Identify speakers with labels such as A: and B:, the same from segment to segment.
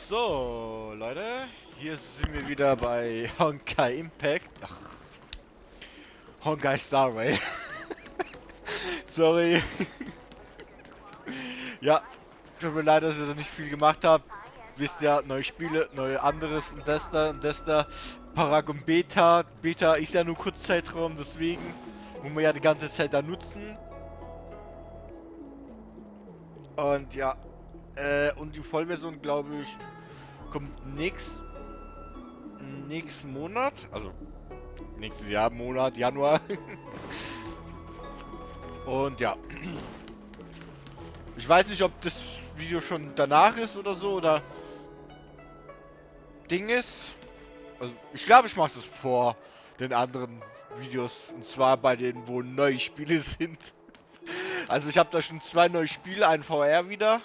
A: So, Leute, hier sind wir wieder bei Honkai Impact. Ach, Honkai Starrail. Sorry. Ja, tut mir leid, dass ich da nicht viel gemacht habe. Wisst ja, neue Spiele, neue anderes und das da und das da. Paragon Beta. Beta ist ja nur Kurzzeitraum, deswegen muss man ja die ganze Zeit da nutzen. Und ja, und die Vollversion, glaube ich, kommt nächsten Monat, also nächstes Jahr, Monat, Januar. Und ja, ich weiß nicht, ob das Video schon danach ist oder so, oder Ding ist. Also ich glaube, ich mache das vor den anderen Videos, und zwar bei denen, wo neue Spiele sind. Also ich habe da schon 2 neue Spiele, ein VR wieder.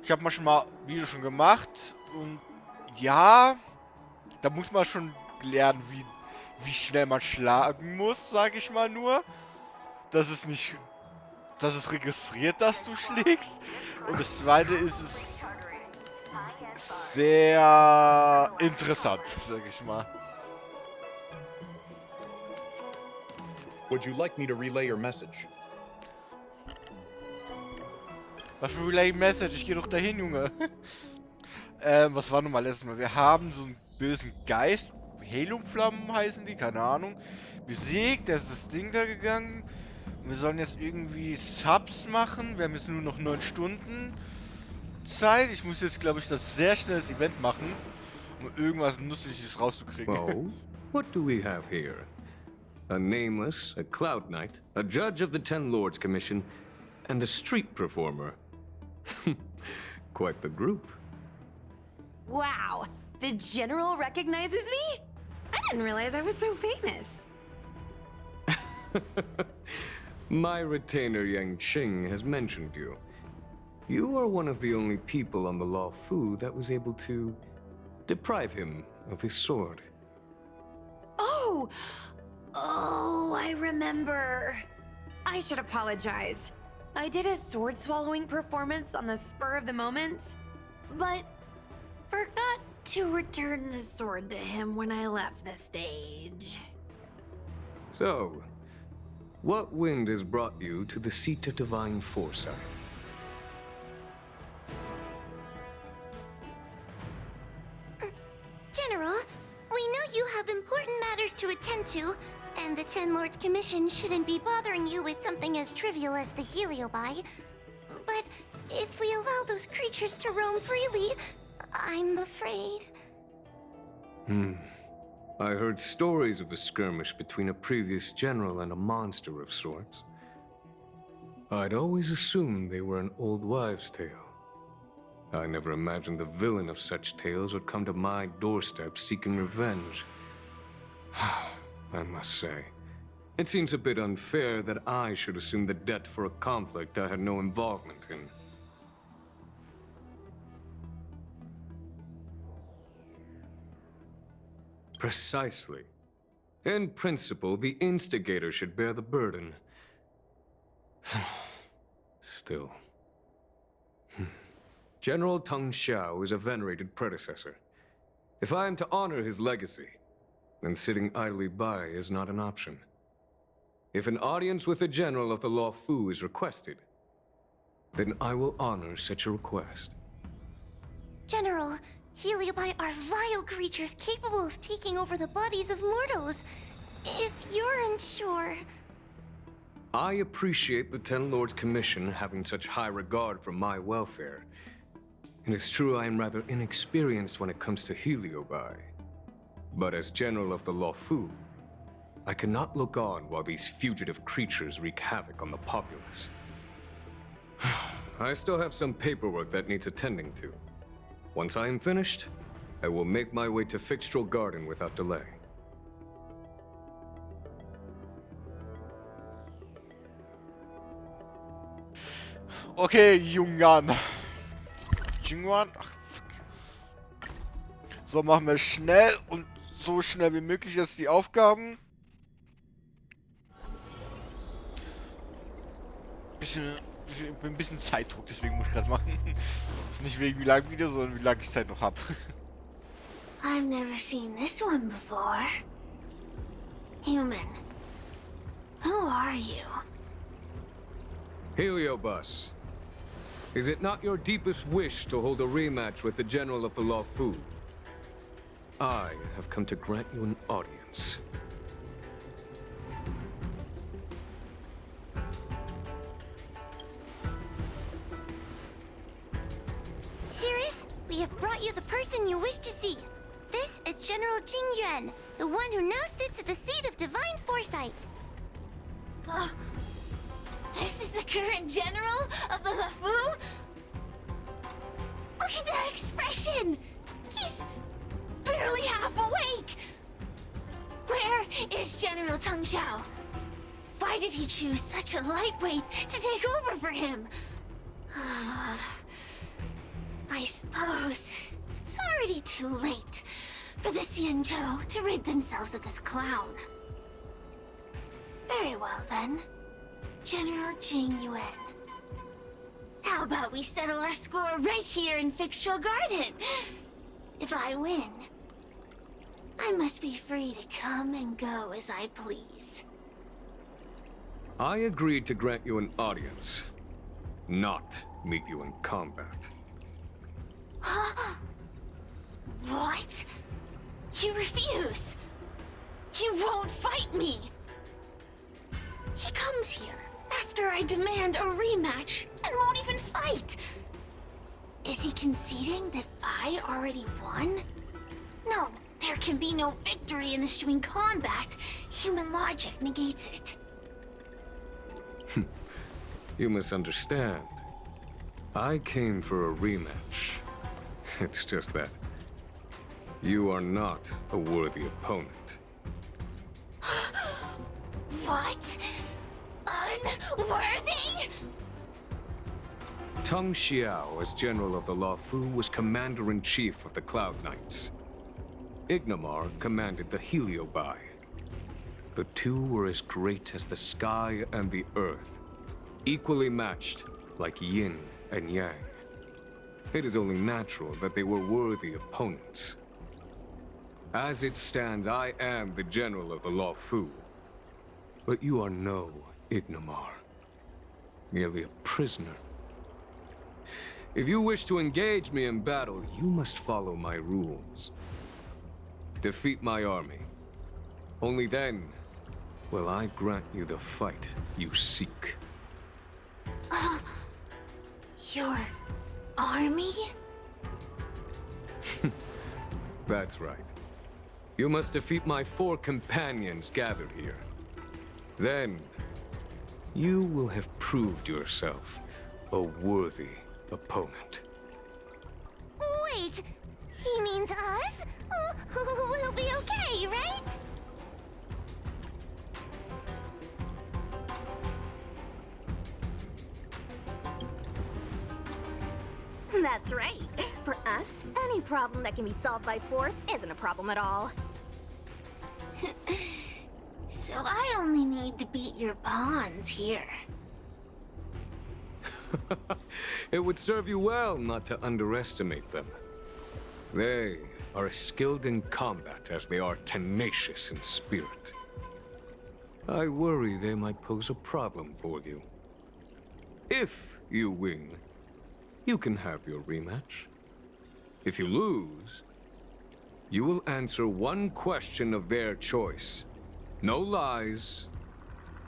A: Ich habe mal schon mal Videos schon gemacht und ja, da muss man schon lernen, wie schnell man schlagen muss, sage ich mal nur. Dass es nicht, dass es registriert, dass du schlägst. Und das zweite ist es sehr interessant, sage ich mal.
B: Would you like me to relay your message?
A: Was für Relay Message? Ich gehe doch dahin, Junge. Was war nochmal letztes Mal? Wir haben so einen bösen Geist. Heliumflammen heißen die, keine Ahnung. Besiegt, der ist das Ding da gegangen. Und wir sollen jetzt irgendwie Subs machen. Wir haben jetzt nur noch 9 Stunden Zeit. Ich muss jetzt, glaube ich, das sehr schnell das Event machen, um irgendwas Nützliches rauszukriegen.
C: Oh, what do we have here? A nameless, a cloud knight, a judge of the Ten Lords Commission, and a street performer. Quite the group.
D: Wow, the General recognizes me? I didn't realize I was so famous.
C: My retainer Yang Qing has mentioned you. You are one of the only people on the Law Fu that was able to deprive him of his sword.
D: Oh, I remember. I should apologize. I did a sword swallowing performance on the spur of the moment, but forgot to return the sword to him when I left the stage.
C: So, what wind has brought you to the seat of divine foresight?
E: General, we know you have important matters to attend to, and the Ten Lords Commission shouldn't be bothering you with something as trivial as the Heliobi. But if we allow those creatures to roam freely, I'm afraid...
C: I heard stories of a skirmish between a previous general and a monster of sorts. I'd always assumed they were an old wives' tale. I never imagined the villain of such tales would come to my doorstep seeking revenge. I must say, it seems a bit unfair that I should assume the debt for a conflict I had no involvement in. Precisely. In principle, the instigator should bear the burden. Still. General Teng Xiao is a venerated predecessor. If I am to honor his legacy, then sitting idly by is not an option. If an audience with the General of the Law Fu is requested, then I will honor such a request.
E: General, Heliobi are vile creatures capable of taking over the bodies of mortals. If you're unsure...
C: I appreciate the Ten Lords Commission having such high regard for my welfare. It is true I am rather inexperienced when it comes to Heliobi. But as General of the Law Fu, I cannot look on while these fugitive creatures wreak havoc on the populace. I still have some paperwork that needs attending to. Once I am finished, I will make my way to Fixtral Garden without delay.
A: Okay, Jungan. Jungan? Ach, fuck. So, machen wir schnell und so schnell wie möglich jetzt die Aufgaben. Bin ein bisschen Zeitdruck, deswegen muss ich gerade machen. nicht wegen wie lang Video, sondern wie lange ich Zeit noch habe.
E: I've never seen this one before. Human. Who are you?
C: Heliobus, is it not your deepest wish to hold a rematch with the General of the Lawfu? I have come to grant you an audience.
E: Sirius, we have brought you the person you wish to see. This is General Jingyuan, the one who now sits at the seat of divine foresight. This is the current general of the Lafu? Look at that expression! He's barely half awake! Where is General Teng Xiao? Why did he choose such a lightweight to take over for him? I suppose it's already too late for the Xianzhou to rid themselves of this clown. Very well then, General Jingyuan. How about we settle our score right here in Fixtual Garden? If I win, I must be free to come and go as I please.
C: I agreed to grant you an audience, not meet you in combat.
E: What? You refuse? You won't fight me? He comes here after I demand a rematch and won't even fight. Is he conceding that I already won? No, there can be no victory in this string combat. Human logic negates it.
C: You misunderstand. I came for a rematch. It's just that you are not a worthy opponent.
E: What? Unworthy?
C: Teng Xiao, as General of the Lawfu, was Commander-in-Chief of the Cloud Knights. Ignamar commanded the Heliobai. The two were as great as the sky and the earth, equally matched like yin and yang. It is only natural that they were worthy opponents. As it stands, I am the General of the Lawfu. But you are no Ignamar, merely a prisoner. If you wish to engage me in battle, you must follow my rules. Defeat my army. Only then will I grant you the fight you seek.
E: Your army?
C: That's right. You must defeat my 4 companions gathered here. Then, you will have proved yourself a worthy opponent.
E: Wait, he means us? We'll be okay, right?
F: That's right. For us, any problem that can be solved by force isn't a problem at all.
E: So I only need to beat your pawns here.
C: It would serve you well not to underestimate them. They are as skilled in combat as they are tenacious in spirit. I worry they might pose a problem for you. If you win, you can have your rematch. If you lose, you will answer one question of their choice. No lies,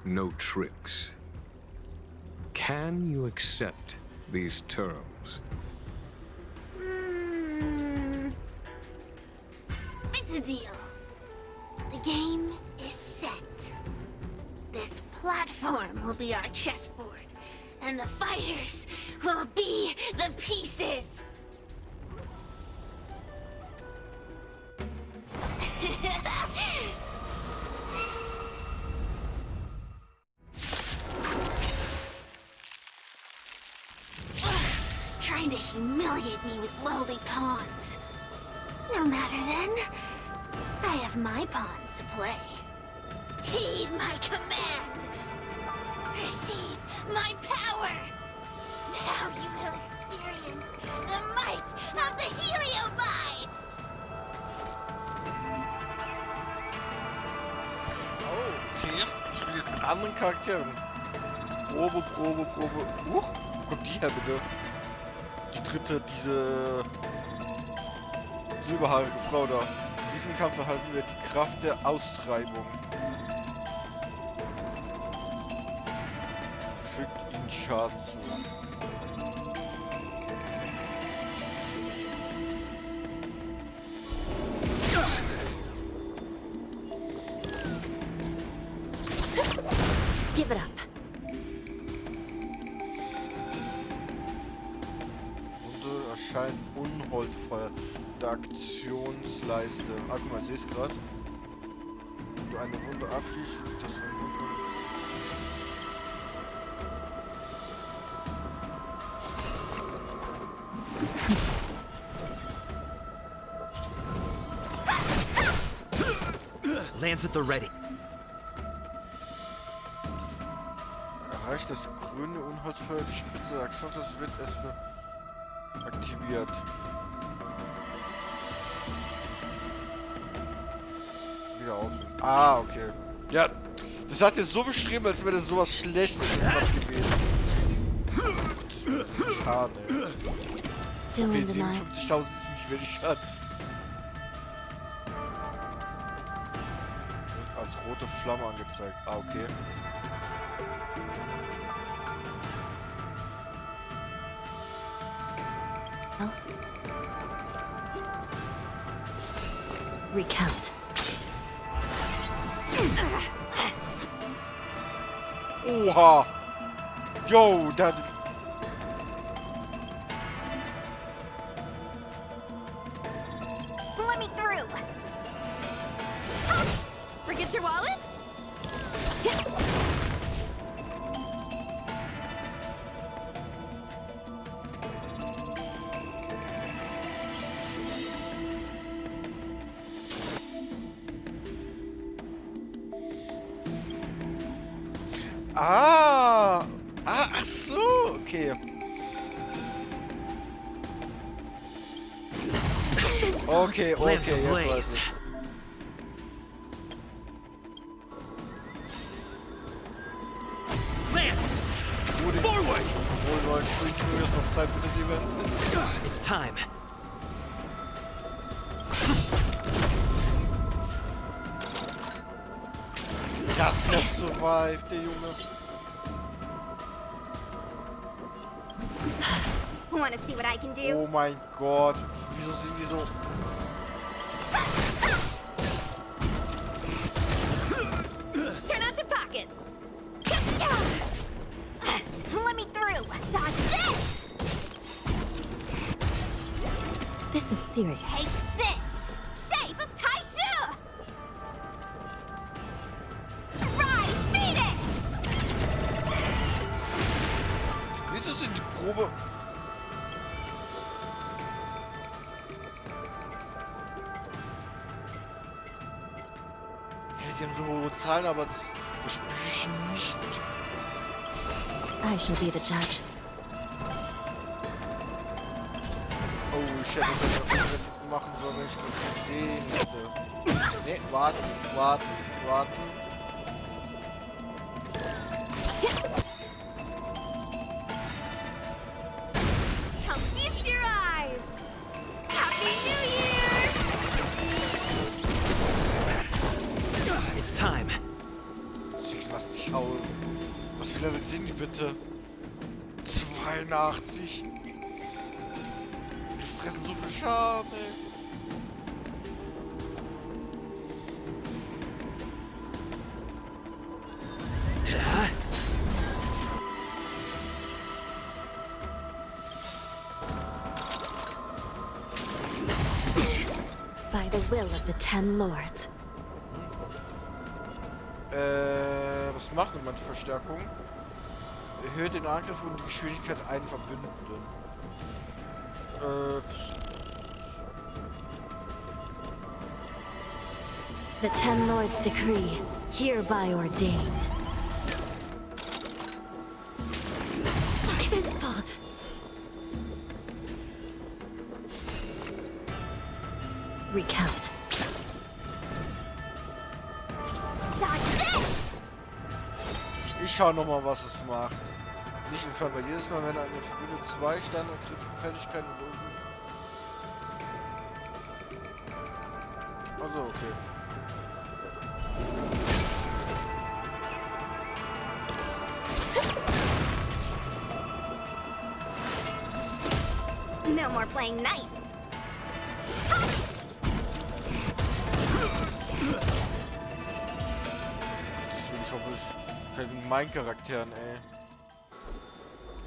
C: no tricks. Can you accept these terms?
E: It's a deal. The game is set. This platform will be our chessboard, and the fighters will be the pieces. Trying to humiliate me with lowly pawns. No matter then. I have my pawns to play. Heed my command. Receive my power. Now you will experience the the Heliobi!
A: Oh, okay. Spielt mit anderen Charakteren. Probe. Wo kommt die her, bitte? Die dritte, diese silberhaarige Frau da. In diesem Kampf erhalten wir die Kraft der Austreibung. Fügt ihnen Schaden zu.
F: Give it up.
A: Runde erscheint Unholtfeuer der Aktionsleiste. Ah, guck mal, ich sehe es gerade. Wenn du eine Runde abschließt, das
G: Lance at the ready.
A: erreicht das grüne Unholtfeuer die Spitze der Aktion, das wird erstmal aktiviert. Wieder auf. Ah, okay. Ja, das hat jetzt so beschrieben, als wäre das sowas Schlechtes gewesen. Schade, ey.
F: Still
A: Okay,
F: in the night.
A: 57.000 ist nicht mehr die Schaden. Als rote Flamme angezeigt. Ah, okay.
F: Oh. Recount.
A: Oha! Yo, da...
F: Let me through.
D: Forget your wallet?
A: Ach so, okay. Okay,
G: Lance
A: jetzt
G: ablaze.
A: weiß ich.
G: Lance!
A: Wohl
G: Forward!
A: neuen Springtour ist noch Zeit für das Event.
G: It's time.
A: Ja, das survived, der Junge.
F: Wanna see what I can do?
A: Oh mein Gott. Wieso sind die so...
F: Turn out your pockets. Let me through. Dodge this. This is serious. Take this. Shape of Taishu. Rise, Venus.
A: Wieso sind die Probe... Ja, die haben so hohe Zahlen, aber das spüre ich nicht.
F: I shall be the judge.
A: Oh, ich hätte das nicht machen sollen, wenn ich das gesehen hätte. Ne, warten.
D: Come feast your eyes! Happy New Year!
G: It's time.
A: 86 Aue. Was für Level sind die bitte? 82. Die fressen so viel Schaden, ey.
F: By the will of the Ten Lords.
A: Was macht denn die Verstärkung? Erhöht den Angriff und die Geschwindigkeit einen Verbündeten.
F: The Ten Lords' decree, hereby ordained.
H: Recount.
F: Dodge this!
A: Ich schau nochmal, was es macht. Nicht entfernt, weil jedes Mal, wenn eine Verbindung 2 Standardfertigkeiten und oben. Also, okay.
F: No more playing nice.
A: Ich hoffe, ich kann meinen Charakteren, ey.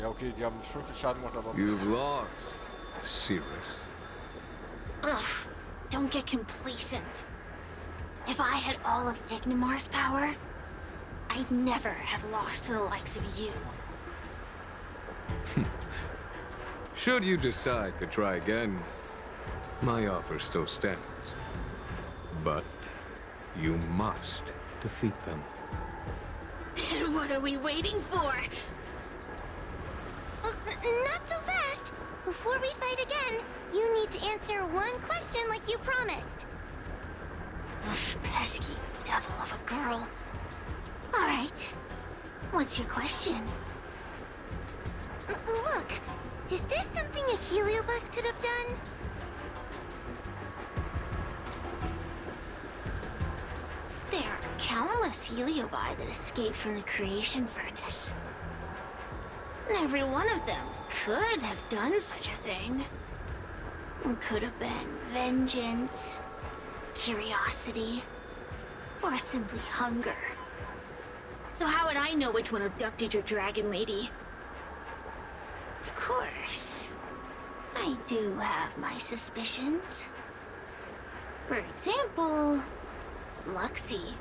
A: Ja, okay, die haben schon viel Schaden gemacht, aber...
C: You've lost, Cirrus.
E: Ugh, don't get complacent. If I had all of Ignimar's power, I'd never have lost to the likes of you.
C: Should you decide to try again, my offer still stands. But you must defeat them.
E: Then what are we waiting for? Not so fast! Before we fight again, you need to answer one question like you promised. Ugh, pesky devil of a girl. Alright. What's your question? Look, is this something a heliobus could have done? There are countless heliobi that escaped from the creation furnace. And every one of them could have done such a thing. It could have been vengeance, curiosity, or simply hunger. So how would I know which one abducted your dragon lady? Of course, I do have my suspicions. For example, Luxie.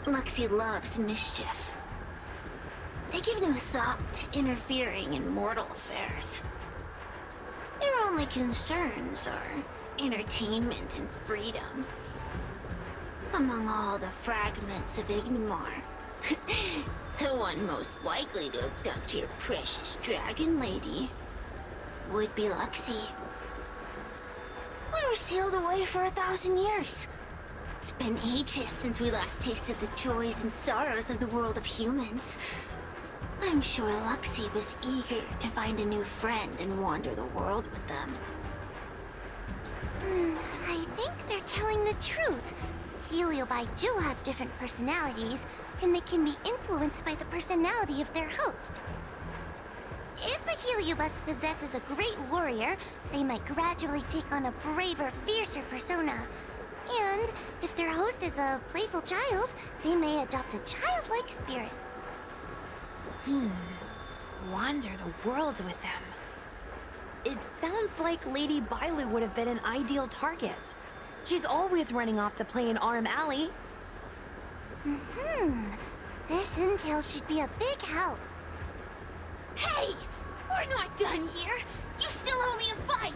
E: Luxie loves mischief. They give no thought to interfering in mortal affairs. Their only concerns are entertainment and freedom. Among all the fragments of Ignimar, the one most likely to abduct your precious dragon lady would be Luxie. We were sealed away for 1,000 years. It's been ages since we last tasted the joys and sorrows of the world of humans. I'm sure Luxie was eager to find a new friend and wander the world with them. I think they're telling the truth. Heliobi do have different personalities, and they can be influenced by the personality of their host. If a heliobus possesses a great warrior, they might gradually take on a braver, fiercer persona. And if their host is a playful child, they may adopt a childlike spirit.
D: Wander the world with them. It sounds like Lady Bailu would have been an ideal target. She's always running off to play in Arm Alley.
E: This intel should be a big help. Hey! We're not done here! You still owe me a fight!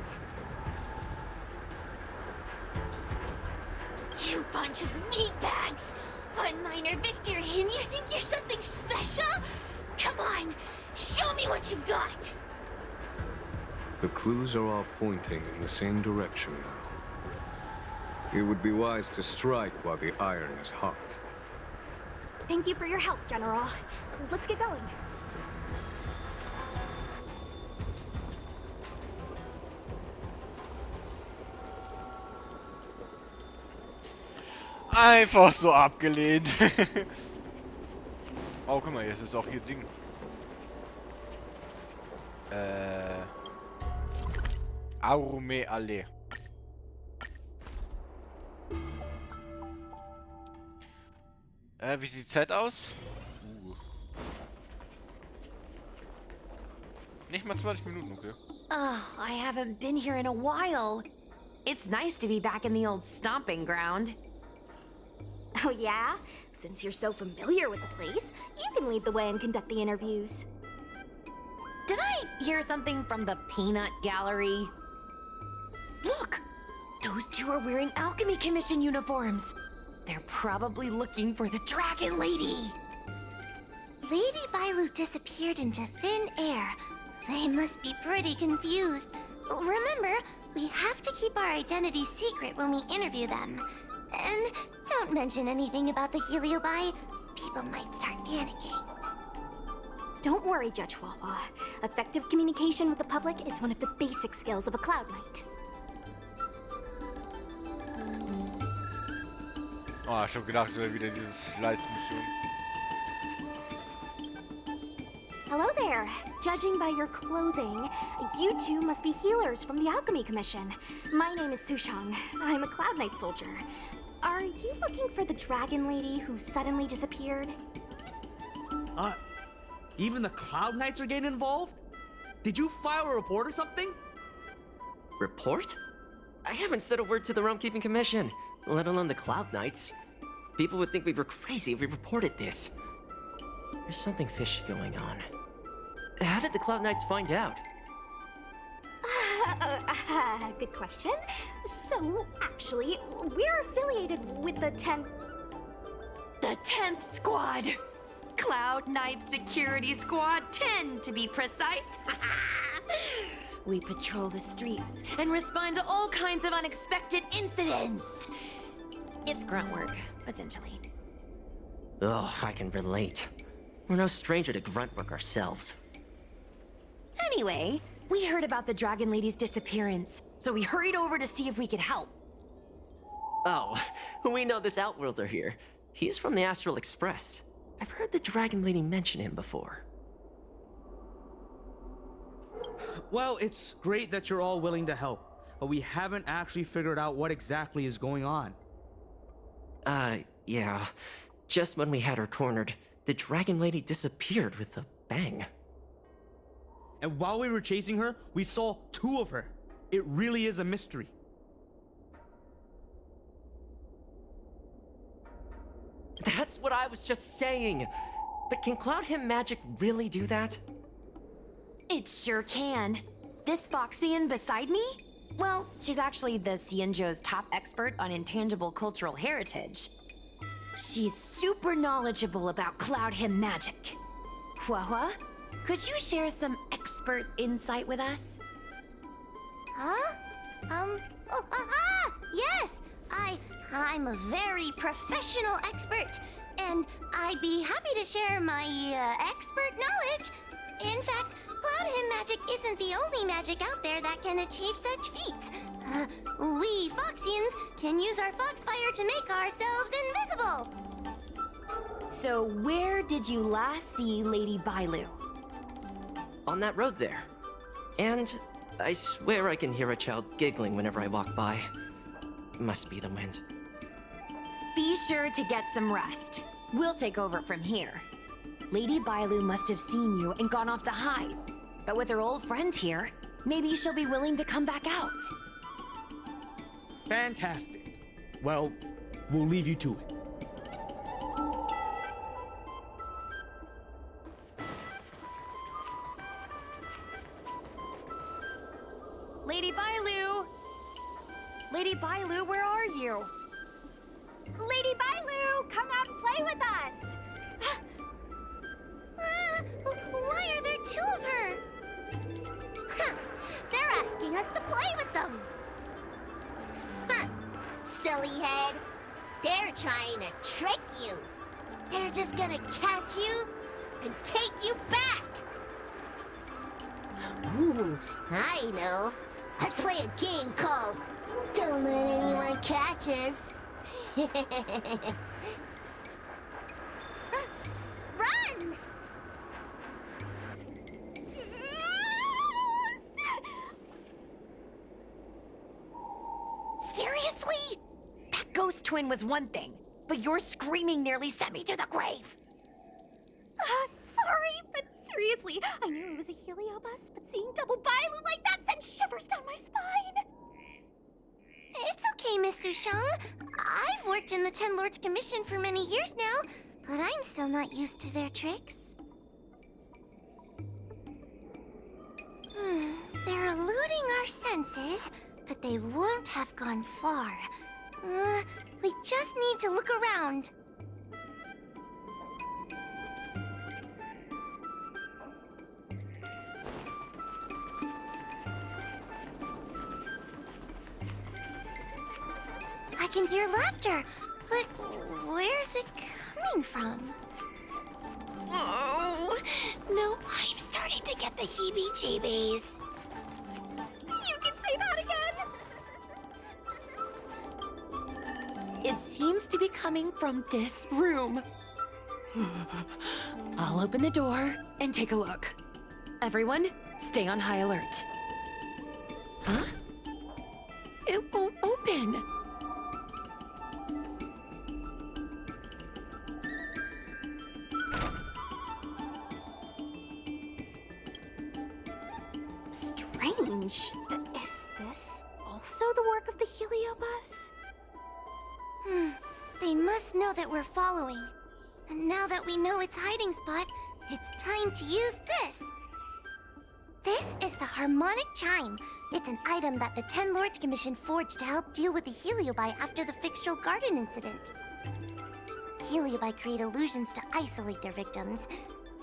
E: You bunch of meatbags! One minor victory and you think you're something special? Come on! Show me what you've got!
C: The clues are all pointing in the same direction now. It would be wise to strike while the iron is hot.
F: Thank you for your help, General. Let's get going.
A: Einfach so abgelehnt. Oh, guck mal, jetzt ist auch hier Ding. Aurume Allee. Wie sieht Z aus? Nicht mal 20 Minuten, okay.
D: Oh, I haven't been here in a while. It's nice to be back in the old stomping ground.
F: Oh yeah? Since you're so familiar with the place, you can lead the way and conduct the interviews.
D: Did I hear something from the Peanut Gallery? Look! Those two are wearing Alchemy Commission uniforms. They're probably looking for the Dragon Lady.
E: Lady Bailu disappeared into thin air, They must be pretty confused. Remember, we have to keep our identity secret when we interview them. And don't mention anything about the Heliobi. People might start panicking.
F: Don't worry, Judge Wawa. Effective communication with the public is one of the basic skills of a Cloud Knight.
A: Oh, ich hab gedacht, es wäre wieder dieses Leistungsmission.
F: Hello there. Judging by your clothing, you two must be healers from the Alchemy Commission. My name is Sushang. I'm a Cloud Knight soldier. Are you looking for the dragon lady who suddenly disappeared?
G: Even the Cloud Knights are getting involved? Did you file a report or something?
H: Report? I haven't said a word to the Realm-Keeping Commission, let alone the Cloud Knights. People would think we were crazy if we reported this. There's something fishy going on. How did the Cloud Knights find out?
F: Good question. So, actually, we're affiliated with the 10th...
D: The 10th Squad! Cloud Knight Security Squad 10, to be precise. We patrol the streets and respond to all kinds of unexpected incidents. It's grunt work, essentially.
H: Oh, I can relate. We're no stranger to grunt work ourselves.
D: Anyway, we heard about the Dragon Lady's disappearance, so we hurried over to see if we could help.
H: Oh, we know this Outworlder here. He's from the Astral Express. I've heard the Dragon Lady mention him before.
G: Well, it's great that you're all willing to help, but we haven't actually figured out what exactly is going on.
H: Yeah. Just when we had her cornered, the Dragon Lady disappeared with a bang.
G: And while we were chasing her, we saw two of her. It really is a mystery.
H: That's what I was just saying. But can Cloud Him Magic really do that?
D: It sure can. This Foxian beside me? Well, she's actually the Xianzhou's top expert on intangible cultural heritage. She's super knowledgeable about Cloud Him Magic. Huahua, could you share some expert insight with us?
E: Huh? Yes! I'm a very professional expert, and I'd be happy to share my, expert knowledge. In fact, Cloud Him Magic isn't the only magic out there that can achieve such feats. We Foxians can use our Foxfire to make ourselves invisible.
D: So where did you last see Lady Bailu?
H: On that road there. And I swear I can hear a child giggling whenever I walk by. Must be the wind.
D: Be sure to get some rest. We'll take over from here. Lady Bailu must have seen you and gone off to hide. But with her old friend here, maybe she'll be willing to come back out.
G: Fantastic. Well, we'll leave you to it.
D: Lady Bailu! Lady Bailu, where are you?
F: Lady Bailu, come out and play with us!
E: Why are there two of her? Huh, they're asking us to play with them. Huh, silly head. They're trying to trick you. They're just gonna catch you and take you back. Ooh, I know. Let's play a game called Don't Let Anyone Catch Us. Run!
D: Seriously? That ghost twin was one thing, but your screaming nearly sent me to the grave.
F: Sorry, but seriously, I knew it was a heliobus, but seeing double Bailu like that sent shivers down my spine.
E: It's okay, Miss Sushang. I've worked in the Ten Lords Commission for many years now, but I'm still not used to their tricks. They're eluding our senses, but they won't have gone far. We just need to look around. can hear laughter, but where's it coming from? Oh, no, I'm starting to get the heebie-jeebies. You can say that again!
D: It seems to be coming from this room. I'll open the door and take a look. Everyone, stay on high alert. Huh? It won't open.
F: Strange. Is this also the work of the Heliobus?
E: They must know that we're following. And now that we know its hiding spot, it's time to use this. This is the harmonic chime. It's an item that the Ten Lords Commission forged to help deal with the Heliobi after the Fixtural Garden incident. Heliobi create illusions to isolate their victims.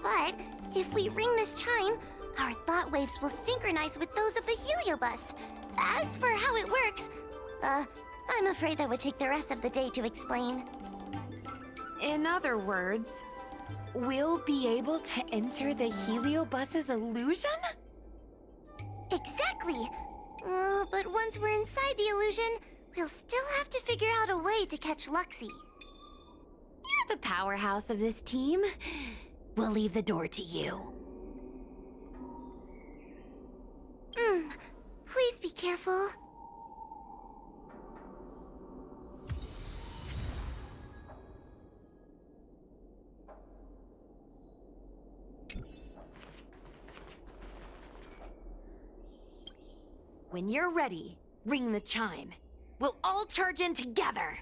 E: But if we ring this chime, our thought waves will synchronize with those of the Heliobus. As for how it works, I'm afraid that would take the rest of the day to explain.
D: In other words, we'll be able to enter the Heliobus's illusion?
E: Exactly! But once we're inside the illusion, we'll still have to figure out a way to catch Luxie.
D: You're the powerhouse of this team. We'll leave the door to you.
E: Please be careful.
D: When you're ready, ring the chime. We'll all charge in together.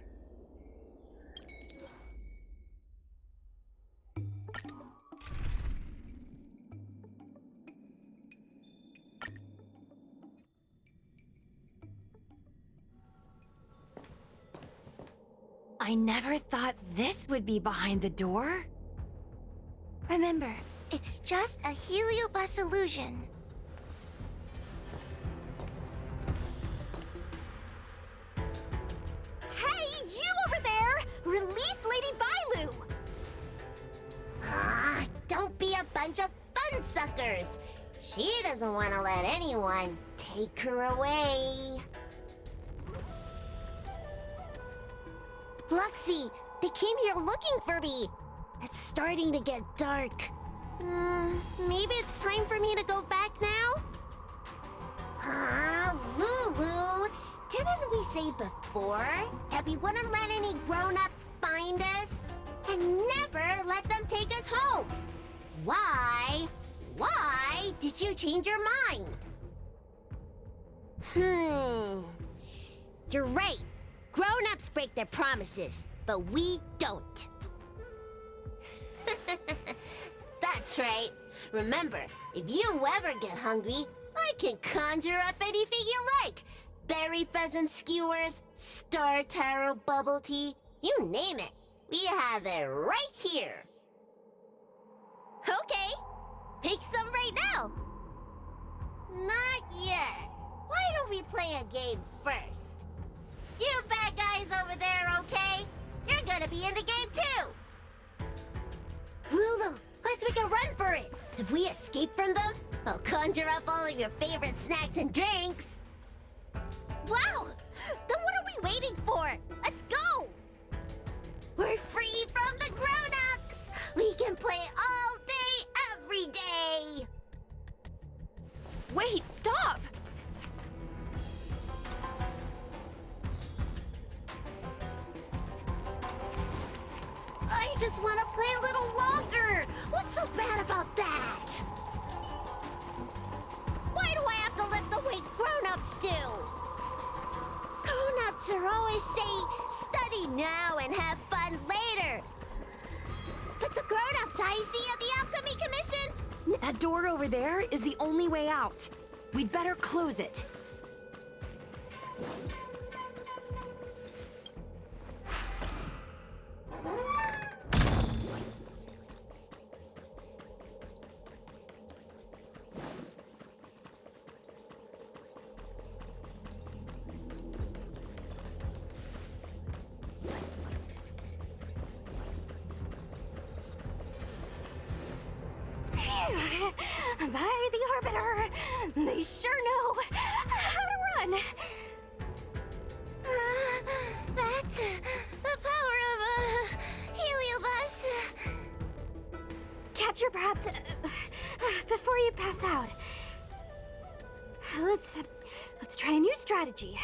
D: I never thought this would be behind the door.
E: Remember, it's just a Heliobus illusion.
F: Hey, you over there! Release Lady Bailu!
E: Don't be a bunch of fun suckers. She doesn't want to let anyone take her away. Luxie, they came here looking for me. It's starting to get dark. Maybe it's time for me to go back now? Lulu, didn't we say before that we wouldn't let any grown-ups find us? And never let them take us home? Why? Why did you change your mind? You're right. Grown-ups break their promises, but we don't. That's right. Remember, if you ever get hungry, I can conjure up anything you like. Berry pheasant skewers, star taro bubble tea, you name it. We have it right here. Okay, take some right now. Not yet. Why don't we play a game first? You bad guys over there, okay? You're gonna be in the game too! Lulu, let's make a run for it! If we escape from them, I'll conjure up all of your favorite snacks and drinks! Wow! Then what are we waiting for? Let's go! We're free from the grown-ups! We can play all day, every day!
D: Wait, stop!
E: I just want to play a little longer! What's so bad about that? Why do I have to lift the weight grown-ups do? Grown-ups are always saying, study now and have fun later. But the grown-ups I see at the Alchemy Commission...
D: That door over there is the only way out. We'd better close it.
F: By the Arbiter, they sure know how to run.
E: That's the power of a heliobus.
F: Catch your breath before you pass out. Let's try a new strategy.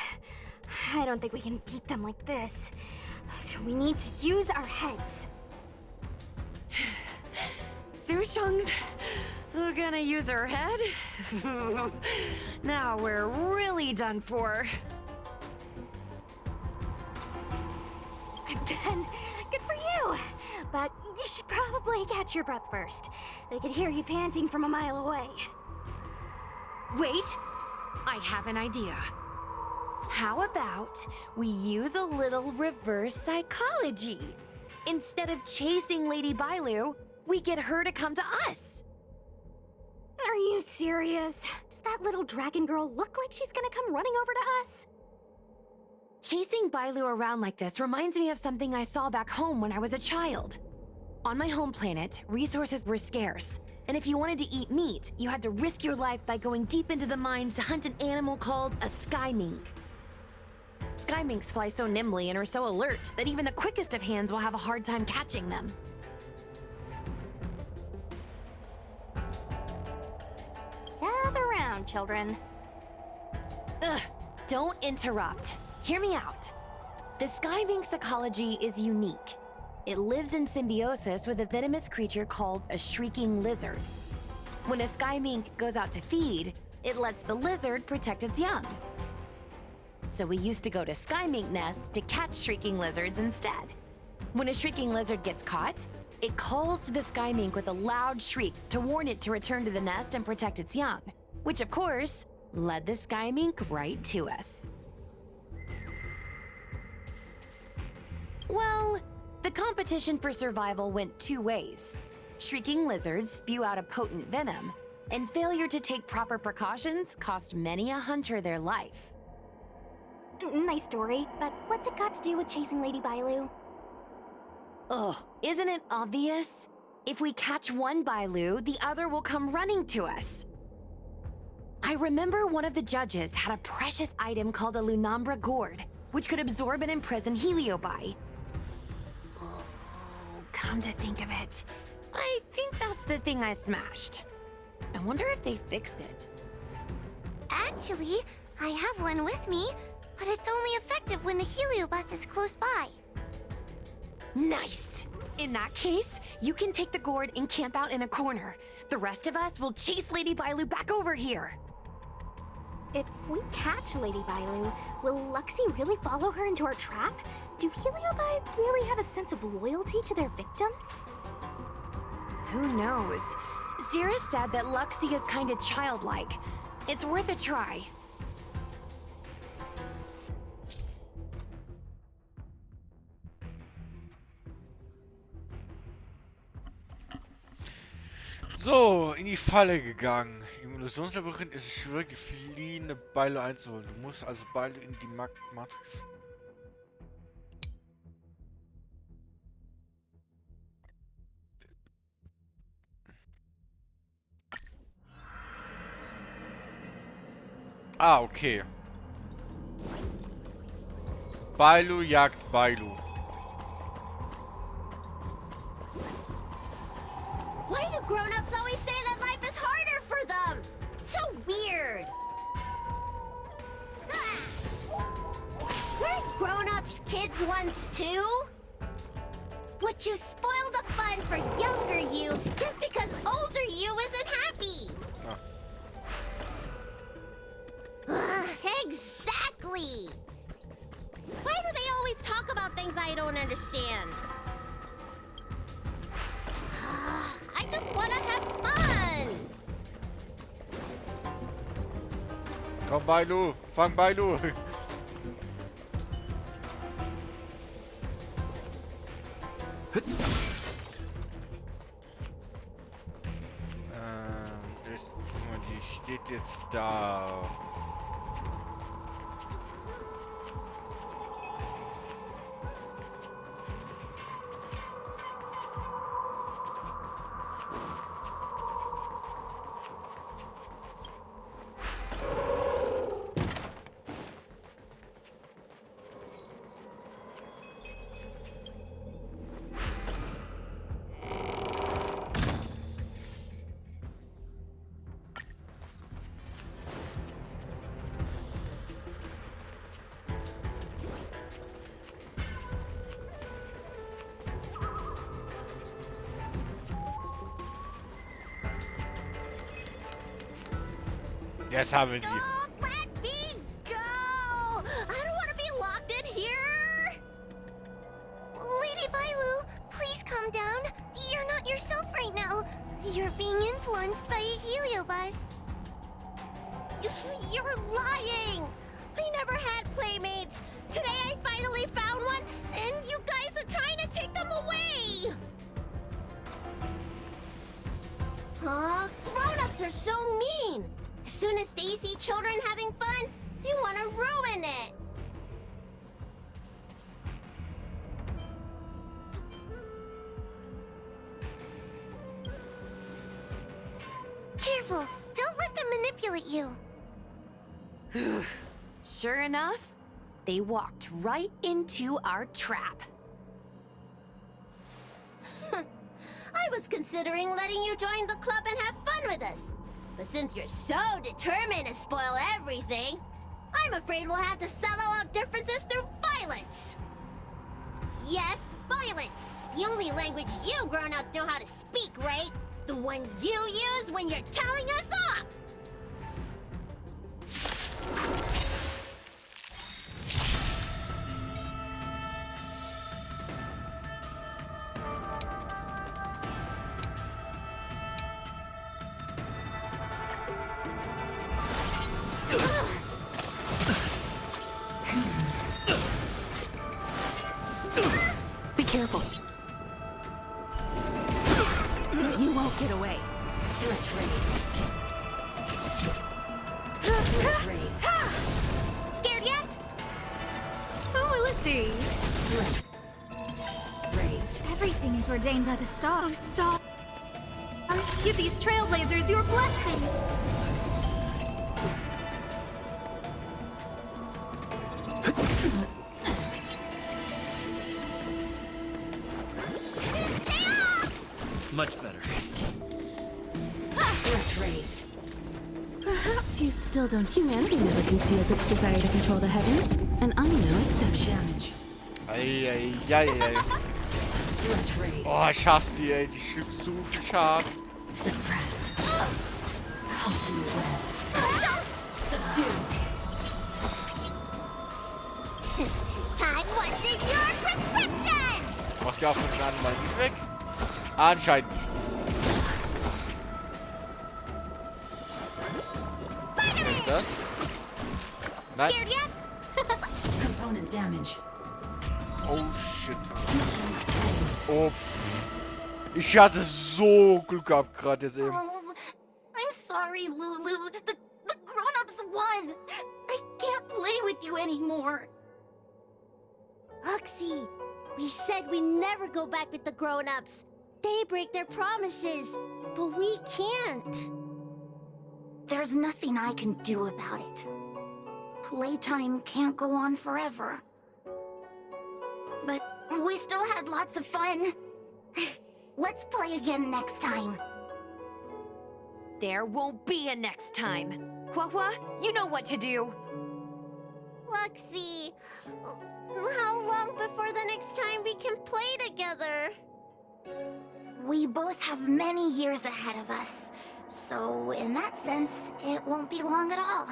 F: I don't think we can beat them like this. We need to use our heads.
D: Sushong's gonna use her head? Now we're really done for.
F: Then, good for you. But you should probably catch your breath first. I could hear you panting from a mile away.
D: Wait, I have an idea. How about we use a little reverse psychology? Instead of chasing Lady Bailu, we get her to come to us.
F: Are you serious? Does that little dragon girl look like she's gonna come running over to us?
D: Chasing Bailu around like this reminds me of something I saw back home when I was a child. On my home planet, resources were scarce, and if you wanted to eat meat, you had to risk your life by going deep into the mines to hunt an animal called a sky mink. Sky minks fly so nimbly and are so alert that even the quickest of hands will have a hard time catching them.
F: Gather round, children.
D: Ugh, don't interrupt. Hear me out. The sky mink's ecology is unique. It lives in symbiosis with a venomous creature called a shrieking lizard. When a sky mink goes out to feed, it lets the lizard protect its young. So we used to go to sky mink nests to catch shrieking lizards instead. When a shrieking lizard gets caught, it calls to the sky mink with a loud shriek to warn it to return to the nest and protect its young, which of course led the sky mink right to us. Well, the competition for survival went two ways. Shrieking lizards spew out a potent venom, and failure to take proper precautions cost many a hunter their life.
F: Nice story, but what's it got to do with chasing Lady Bailu?
D: Ugh, isn't it obvious? If we catch one Bailu, the other will come running to us. I remember one of the judges had a precious item called a Lunambra gourd, which could absorb and imprison Heliobi. Oh, come to think of it, I think that's the thing I smashed. I wonder if they fixed it.
E: Actually, I have one with me, but it's only effective when the heliobus is close by.
D: Nice! In that case, you can take the gourd and camp out in a corner. The rest of us will chase Lady Bailu back over here.
F: If we catch Lady Bailu, will Luxie really follow her into our trap? Do Heliobi really have a sense of loyalty to their victims?
D: Who knows? Zira said that Luxie is kinda childlike. It's worth a try.
A: So, in die Falle gegangen. Im Illusionslabyrinth ist es schwierig, die fliehende Bailu einzuholen. Du musst also Bailu in die Matrix. Ah, okay. Bailu jagt Bailu.
E: Why do grown-ups always say that life is harder for them? So weird. Weren't grown-ups kids once too? Would you spoil the fun for younger you just because older you isn't happy? Exactly! Why do they always talk about things I don't understand? I just want to have fun!
A: Komm, Bailu! Fang Bailu! Guck mal, die steht jetzt da. Jetzt haben wir die.
E: Don't let me go! I don't want to be locked in here! Lady Bailu, please calm down. You're not yourself right now. You're being influenced by a heliobus. You're lying! I never had playmates. Today I finally found one, and you guys are trying to take them away! Huh? Grown-ups are so mean! As soon as they see children having fun, they want to ruin it! Careful! Don't let them manipulate you!
D: Sure enough, they walked right into our trap.
E: I was considering letting you join the club and have fun with us. But since you're so determined to spoil everything, I'm afraid we'll have to settle our differences through violence. Yes, violence. The only language you grown-ups know how to speak, right? The one you use when you're telling us off.
F: Be careful. You won't get away.
D: Scared yet? Who will it be?
F: Everything is ordained by the stars. Stars. Give these trailblazers your blessing.
G: Much better.
F: Perhaps you still don't. Humanity never conceals its desire to control the heavens, and I'm no exception.
A: Eieieiei. Oh, ich hasse die, ey. Die schimpft so viel Schaden.
E: Time what's in your prescription?
A: Macht die auch von den anderen nicht weg? Anscheinend. Das? Nein.
F: Scared yet?
I: Component damage.
A: Oh shit. Oh. Ich hatte so Glück gehabt gerade jetzt eben.
E: Oh, I'm sorry, Lulu. The grown-ups won. I can't play with you anymore. Oxy, we said we never go back with the grown-ups. They break their promises, but we can't.
F: There's nothing I can do about it. Playtime can't go on forever. But we still had lots of fun. Let's play again next time.
D: There won't be a next time. Hua, you know what to do.
E: Luxy, how long before the next time we can play together?
F: We both have many years ahead of us. So, in that sense, it won't be long at all.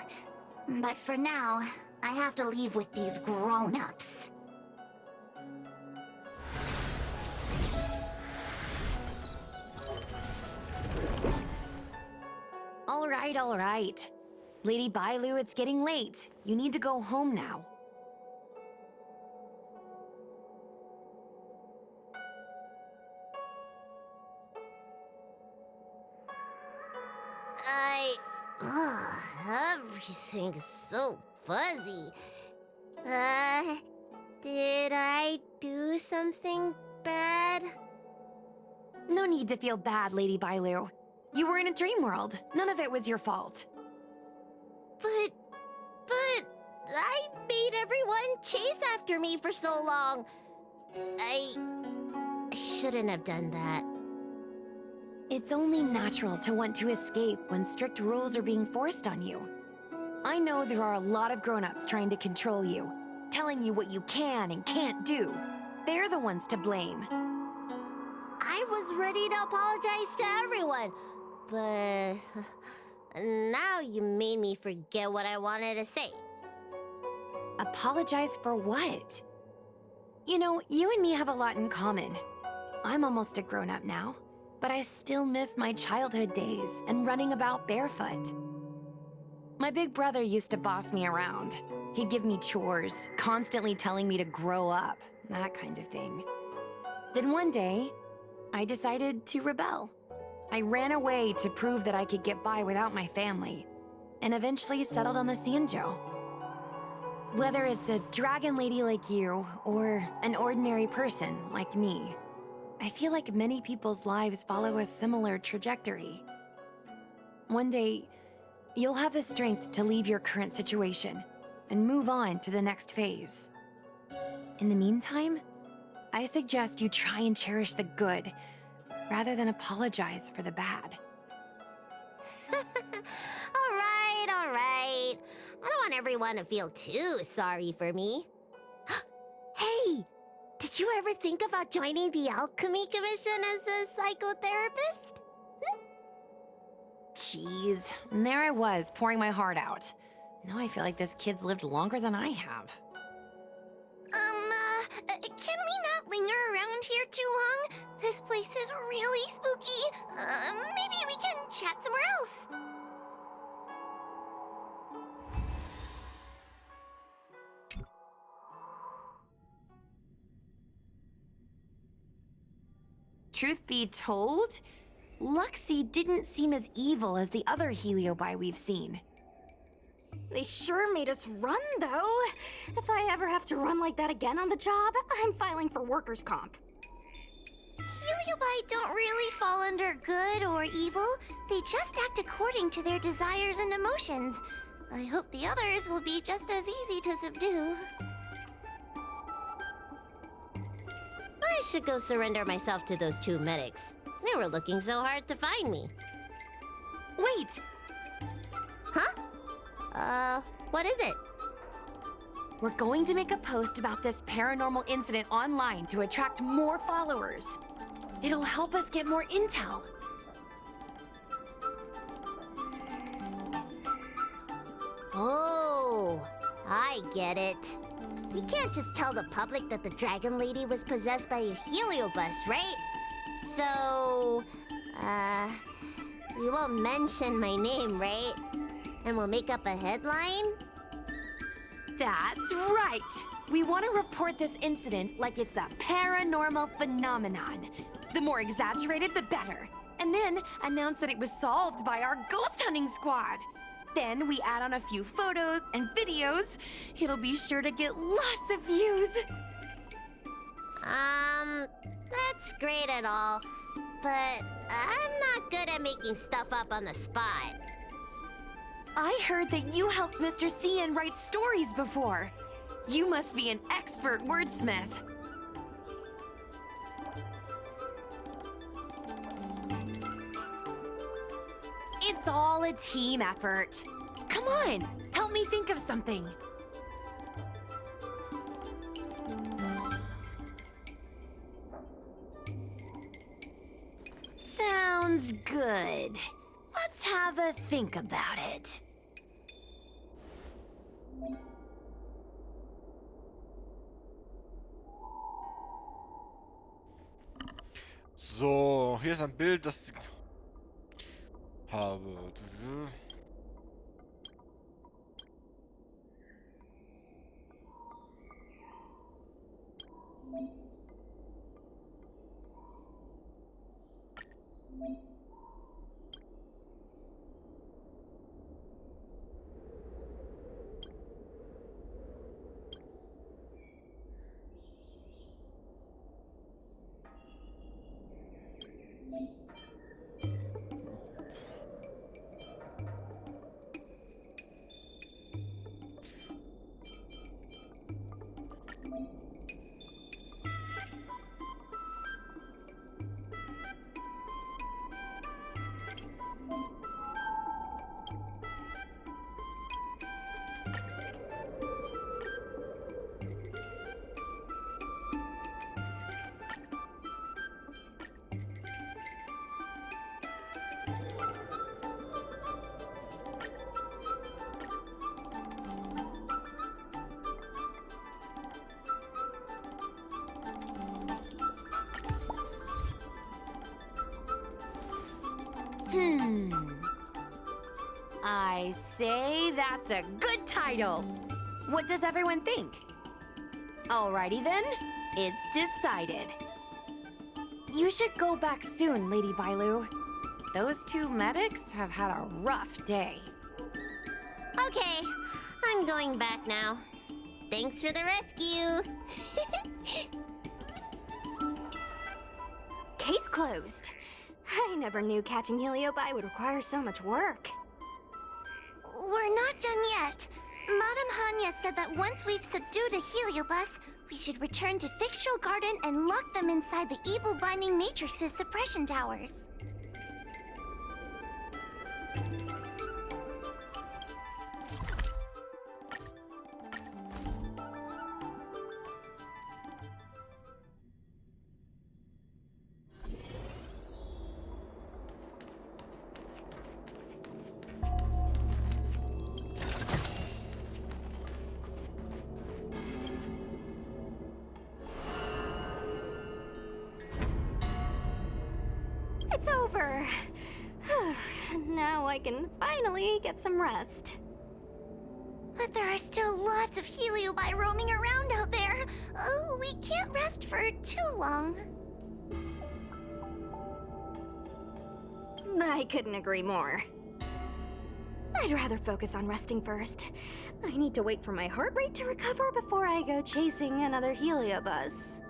F: But for now, I have to leave with these grown-ups.
D: All right. Lady Bailu, it's getting late. You need to go home now.
E: Everything's so fuzzy. Did I do something bad?
D: No need to feel bad, Lady Bailu. You were in a dream world. None of it was your fault.
E: But I made everyone chase after me for so long. I shouldn't have done that.
D: It's only natural to want to escape when strict rules are being forced on you. I know there are a lot of grown-ups trying to control you, telling you what you can and can't do. They're the ones to blame.
E: I was ready to apologize to everyone, but now you
J: made me forget what I wanted to say.
D: Apologize for what? You know, you and me have a lot in common. I'm almost a grown-up now, but I still miss my childhood days and running about barefoot. My big brother used to boss me around. He'd give me chores, constantly telling me to grow up, that kind of thing. Then one day, I decided to rebel. I ran away to prove that I could get by without my family, and eventually settled on the Xianzhou. Whether it's a dragon lady like you, or an ordinary person like me, I feel like many people's lives follow a similar trajectory. One day, you'll have the strength to leave your current situation and move on to the next phase. In the meantime, I suggest you try and cherish the good, rather than apologize for the bad.
J: All right. I don't want everyone to feel too sorry for me. Hey, did you ever think about joining the Alchemy Commission as a psychotherapist?
D: Jeez, and there I was, pouring my heart out. Now I feel like this kid's lived longer than I have.
E: Can we not linger around here too long? This place is really spooky. Maybe we can chat somewhere else.
D: Truth be told, Luxie didn't seem as evil as the other Heliobi we've seen.
F: They sure made us run, though. If I ever have to run like that again on the job, I'm filing for workers' comp.
E: Heliobi don't really fall under good or evil. They just act according to their desires and emotions. I hope the others will be just as easy to subdue.
J: I should go surrender myself to those two medics. They were looking so hard to find me.
D: Wait!
J: What is it?
D: We're going to make a post about this paranormal incident online to attract more followers. It'll help us get more intel.
J: Oh, I get it. We can't just tell the public that the Dragon Lady was possessed by a heliobus, right? So, we won't mention my name, right? And we'll make up a headline?
D: That's right! We want to report this incident like it's a paranormal phenomenon. The more exaggerated, the better. And then announce that it was solved by our ghost hunting squad. Then we add on a few photos and videos. It'll be sure to get lots of views.
J: That's great and all, but I'm not good at making stuff up on the spot.
D: I heard that you helped Mr. Cian write stories before. You must be an expert wordsmith. It's all a team effort. Come on, help me think of something. Sounds good. Let's have a think about it.
A: So, hier ist ein Bild, das ich habe.
D: I say that's a good title. What does everyone think? Alrighty then, it's decided. You should go back soon, Lady Bailu. Those two medics have had a rough day.
J: Okay, I'm going back now. Thanks for the rescue.
F: Case closed. I never knew catching Heliobi would require so much work.
E: We're not done yet. Madame Hanya said that once we've subdued a heliobus, we should return to Fixtural Garden and lock them inside the evil binding matrix's suppression towers.
F: It's over. Now I can finally get some rest.
E: But there are still lots of heliobi roaming around out there. Oh, we can't rest for too long.
F: I couldn't agree more. I'd rather focus on resting first. I need to wait for my heart rate to recover before I go chasing another heliobus.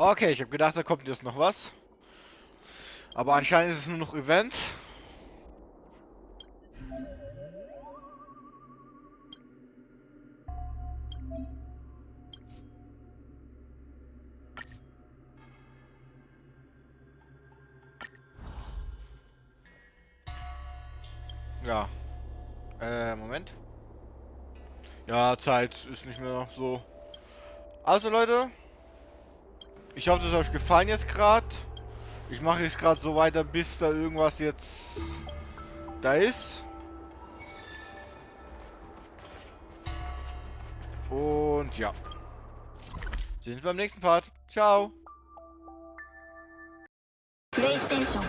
A: Okay, ich habe gedacht, da kommt jetzt noch was. Aber anscheinend ist es nur noch Event. Ja. Moment. Ja, Zeit ist nicht mehr so. Also Leute, ich hoffe, es hat euch gefallen jetzt gerade. Ich mache jetzt gerade so weiter, bis da irgendwas jetzt da ist. Und ja. Sehen wir uns beim nächsten Part. Ciao.
I: PlayStation